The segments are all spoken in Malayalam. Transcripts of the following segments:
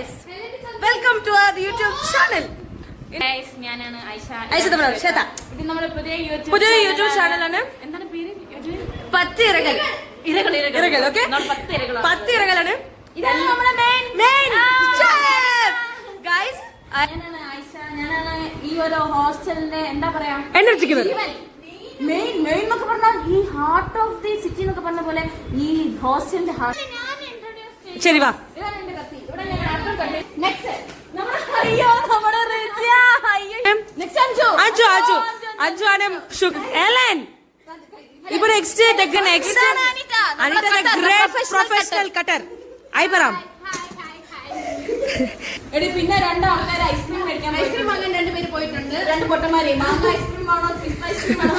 guys, welcome to our YouTube channel. Guys, ഞാനാണ് ഐഷ. ശ്വേത. ഇത് നമ്മുടെ പുതിയ യൂട്യൂബ് ചാനലാണ്. എന്താണ് പേര്? 10 ഇരകൾ. ഓക്കേ? 10 ഇരകളാണ്. ഇതാണ് നമ്മുടെ മെയിൻ chef. Guys, ഞാനാണ് ഐഷ. ഞാനാണ് ഈ ഒരു ഹോസ്റ്റലിന്റെ എന്താ പറയാ എനർജിക്കുന്നത്. മെയിൻ എന്നൊക്കെ പറഞ്ഞാൽ ഈ ഹാർട്ട് ഓഫ് ദി സിറ്റി എന്നൊക്കെ പറഞ്ഞ പോലെ ഈ ഹോസ്റ്റലിന്റെ ഹാർട്ട്. ശരി വാ. ഇതാണ് എന്റെ കത്തി. ഇവിടെ ഞാൻ ആപ്പിൾ കട്ട്. നെക്സ്റ്റ് അഞ്ജു ആണ് എലൻ. ഇപ്പൊ next Anitha the great professional cutter. ഐബറാം. എടി പിന്നെ 2 ആൾക്കാർ ഐസ്ക്രീം മേടിക്കാൻ ഐസ്ക്രീം വാങ്ങാൻ 2 പേര് പോയിട്ടുണ്ട്. 2 പൊട്ടന്മാരെ മാങ്ങ ഐസ്ക്രീം ആണോ ഫിഷ് ഐസ്ക്രീം ആണോ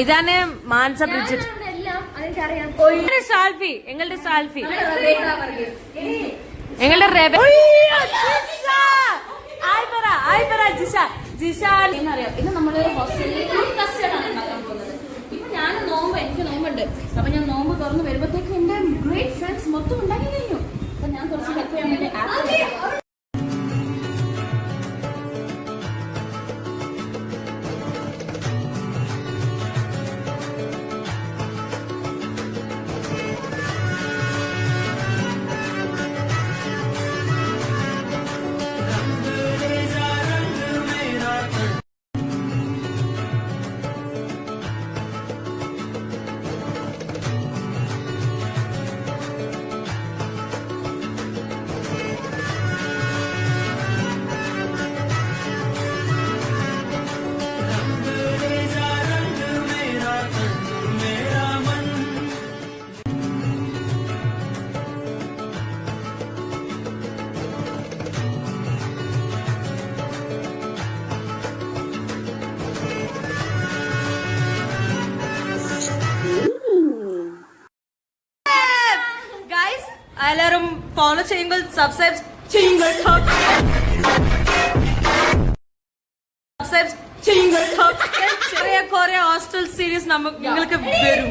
ഇതാണ് മാൻസ ബ്രിഡ്ജ്. ഷാൽഫി എങ്ങളുടെ ഷാൽഫി എങ്ങളുടെ ജിഷ. ഇത് നമ്മള് ഹോസ്റ്റലിൽ കസ്റ്റർഡ് ആണ് ഉണ്ടാക്കാൻ പോകുന്നത്. ഇപ്പൊ ഞാൻ എനിക്ക് നോമ്പുണ്ട്. അപ്പൊ ഞാൻ നോമ്പ് തുറന്ന് വരുമ്പോഴത്തേക്ക് എന്റെ ഗ്രേറ്റ് ഫ്രണ്ട്സ് മൊത്തം ഉണ്ടാക്കി കഴിഞ്ഞു. അപ്പൊ ഞാൻ കുറച്ച് ഹെൽപ്പ് ചെയ്യാൻ വേണ്ടി എല്ലാരും ഫോളോ ചെയ്യുമ്പോൾ സബ്സ്ക്രൈബ് ചെയ്യുമ്പോൾ ചെറിയ കുറെ ഹോസ്റ്റൽ സീരീസ് നിങ്ങൾക്ക് വരും.